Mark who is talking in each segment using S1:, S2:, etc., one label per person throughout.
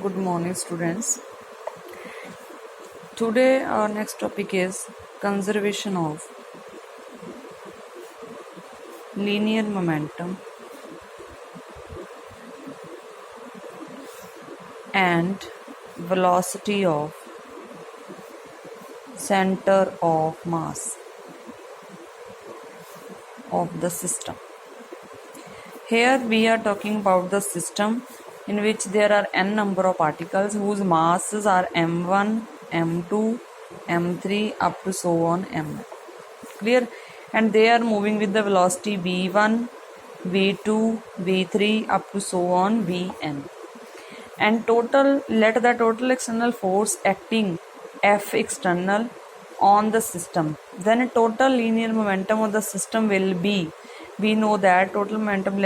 S1: Good morning, students. Today, our next topic is conservation of linear momentum and velocity of center of mass of the system. Here we are talking about the system in which there are n number of particles whose masses are m1, m2, m3 up to so on mn. Clear? And they are moving with the velocity v1, v2, v3 up to so on vn. And let the total external force acting F external on the system, then total linear momentum of the system will be, we know that total momentum,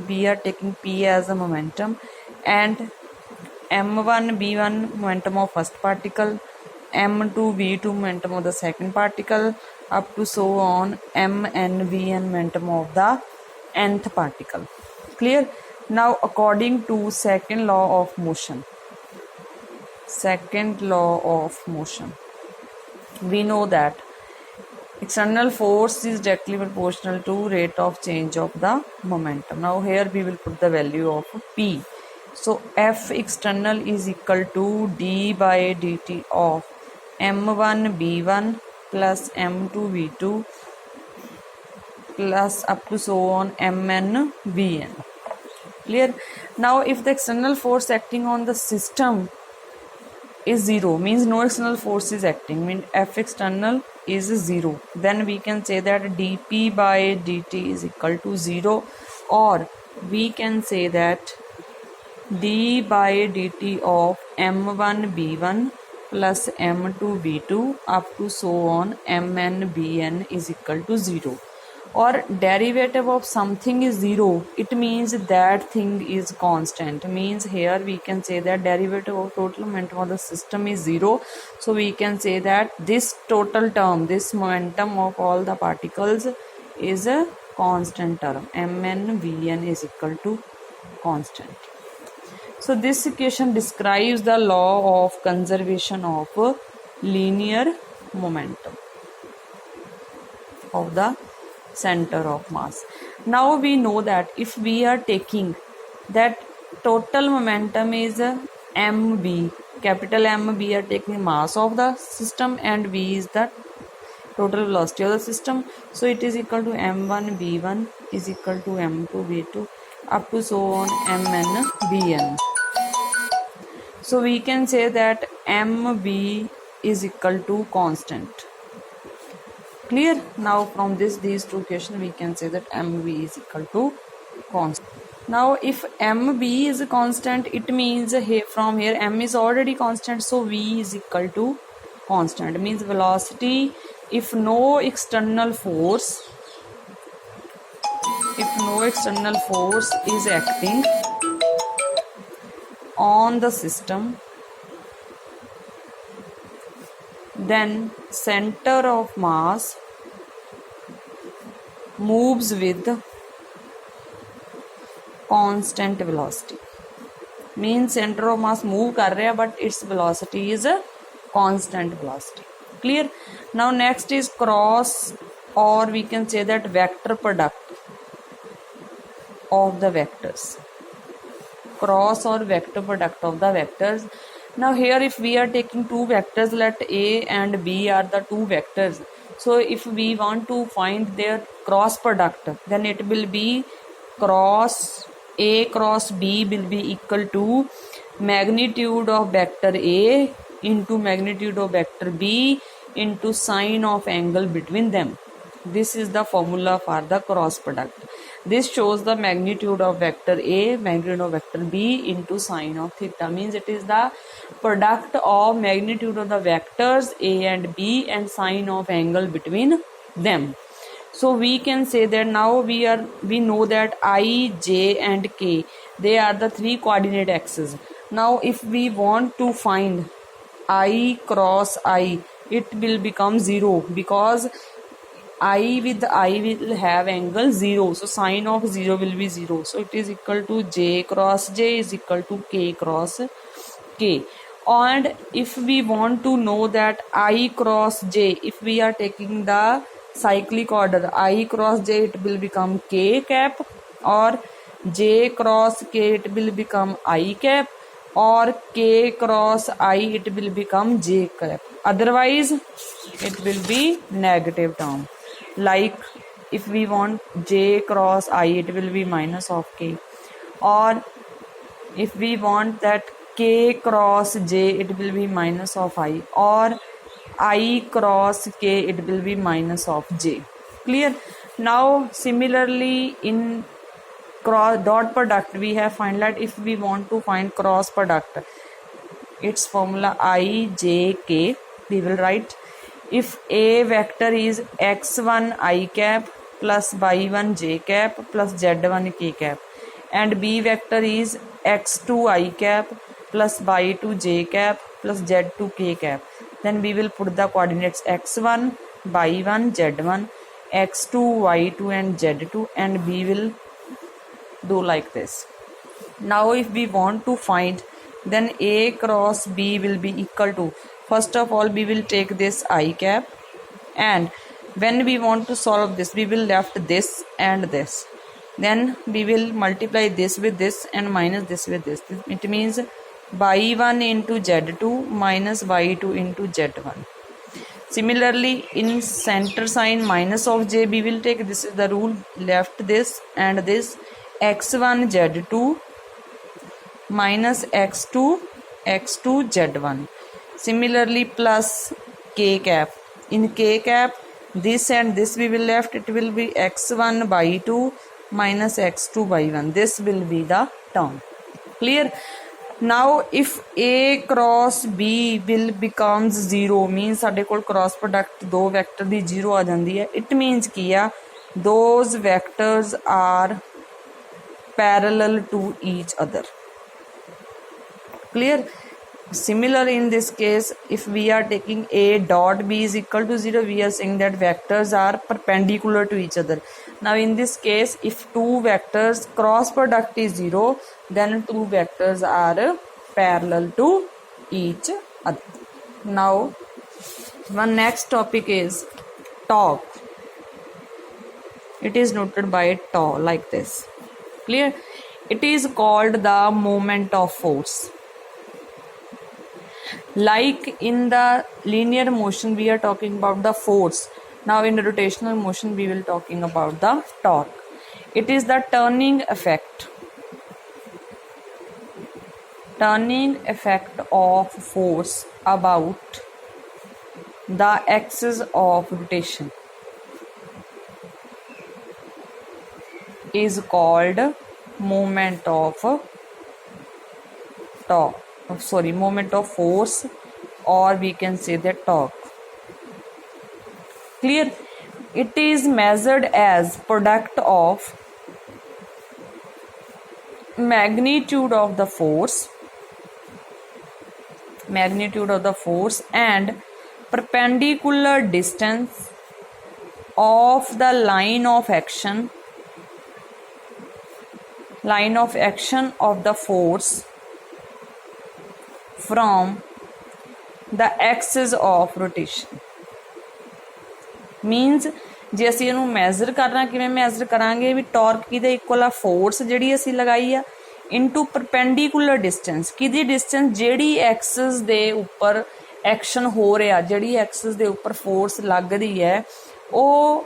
S1: we are taking P as a momentum, and m1 b1 momentum of first particle, m2 v2 momentum of the second particle up to so on mn vn momentum of the nth particle. Clear? Now according to second law of motion, we know that external force is directly proportional to rate of change of the momentum. Now here we will put the value of P. So F external is equal to d by dt of m1 b1 plus m2 v2 plus up to so on mn vn. Clear? Now if the external force acting on the system is 0, means no external force is acting, means F external is 0, then we can say that dp by dt is equal to 0, or we can say that d by dt of m1 b1 plus m2 v2 up to so on mn bn is equal to 0. Or derivative of something is 0, it means that thing is constant. Means here we can say that derivative of total momentum of the system is 0. So we can say that this total term, this momentum of all the particles is a constant term. Mn Vn is equal to constant. So this equation describes the law of conservation of linear momentum of the center of mass. Now we know that if we are taking that total momentum is mv, capital M, we are taking mass of the system, and v is the total velocity of the system. So it is equal to m1 v1 is equal to m2 v2 up to so on mn vn. So we can say that mv is equal to constant. Clear? Now from these two equations we can say that mv is equal to constant. Now if mv is a constant, it means from here m is already constant, so v is equal to constant. Means velocity, if no external force is acting on the system, then center of mass moves with constant velocity. Means center of mass move kar raha, but its velocity is a constant velocity. Clear? Now next is cross, or we can say that vector product of the vectors. Cross or vector product of the vectors. Now here if we are taking two vectors, let A and B are the two vectors. So if we want to find their cross product, then it will be cross A cross B will be equal to magnitude of vector A into magnitude of vector B into sine of angle between them. This is the formula for the cross product. This shows the magnitude of vector A, magnitude of vector B into sine of theta. Means it is the product of magnitude of the vectors A and B and sine of angle between them. So we can say that now we know that I, J and K, they are the three coordinate axes. Now if we want to find I cross I, it will become 0, because I with I will have angle 0, so sine of 0 will be 0. So it is equal to J cross J is equal to K cross K. And if we want to know that I cross J, if we are taking the cyclic order, I cross J, it will become K cap, or J cross K, it will become I cap, or K cross I, it will become J cap. Otherwise, it will be negative term. Like if we want J cross I, it will be minus of K. Or if we want that K cross J, it will be minus of I. Or I cross K, it will be minus of J. Clear? Now similarly in cross dot product, we have find that if we want to find cross product, its formula I J K, we will write if A vector is x1 I cap plus y1 j cap plus z1 k cap, and B vector is x2 I cap plus y2 j cap plus z2 k cap, then we will put the coordinates x1 y1 z1, x2 y2 and z2, and we will do like this. Now if we want to find, then A cross B will be equal to, first of all we will take this I cap, and when we want to solve this, we will left this and this, then we will multiply this with this and minus this with this. It means y1 into z2 minus y2 into z1. Similarly in center sign minus of j, we will take, this is the rule, left this and this, x1 z2 minus x2 z1. Similarly plus k cap, in k cap this and this we will left, it will be x1 y2 minus x2 y1. This will be the term. Clear? Now if A cross B will becomes 0, means ਸਾਡੇ ਕੋਲ cross product ਦੋ vector ਦੀ 0 ਆ ਜਾਂਦੀ ਹੈ. It means ਕੀ ਆ, those vectors are parallel to each other. Clear? Similar in this case, if we are taking A dot B is equal to 0, we are saying that vectors are perpendicular to each other. Now in this case, if two vectors cross product is 0, then two vectors are parallel to each other. Now one next topic is torque. It is noted by tau like this. Clear? It is called the moment of force. Like in the linear motion we are talking about the force, now in rotational motion we will talking about the torque. It is the turning effect of force about the axis of rotation is called moment of force, or we can say the torque. Clear? It is measured as product of magnitude of the force and perpendicular distance of the line of action of the force from the axis of rotation. Means ਜੇ ਅਸੀਂ ਇਹਨੂੰ measure ਕਰਨਾ, ਕਿਵੇਂ measure ਕਰਾਂਗੇ ਵੀ torque ਕਿਹਦੇ equal ਆ, force ਜਿਹੜੀ ਅਸੀਂ ਲਗਾਈ ਆ ਇਨਟੂ ਪਰਪੈਂਡੀਕੂਲਰ ਡਿਸਟੈਂਸ, ਕਿਹਦੀ ਡਿਸਟੈਂਸ ਜਿਹੜੀ ਐਕਸਿਸ ਦੇ ਉੱਪਰ ਐਕਸ਼ਨ ਹੋ ਰਿਹਾ, ਜਿਹੜੀ ਐਕਸਿਸ ਦੇ ਉੱਪਰ ਫੋਰਸ ਲੱਗ ਰਹੀ ਹੈ, ਉਹ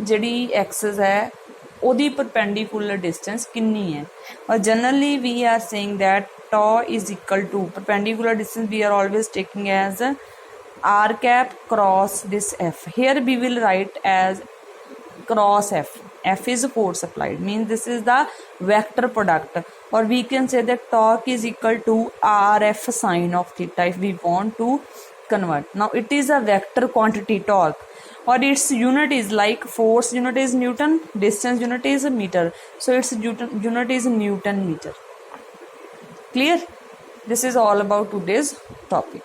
S1: ਜਿਹੜੀ ਐਕਸਿਸ ਹੈ ਉਹਦੀ ਪਰਪੈਂਡੀਕੂਲਰ ਡਿਸਟੈਂਸ ਕਿੰਨੀ ਹੈ. ਔਰ generally we are saying that tau is equal to perpendicular distance we are always taking as r cap cross this f. Here we will write as cross f. F is force applied, means this is the vector product, or we can say that torque is equal to rf sine of theta if we want to convert. Now it is a vector quantity torque, or its unit is like force unit is Newton, distance unit is meter, so its unit is Newton meter. Clear? This is all about today's topic.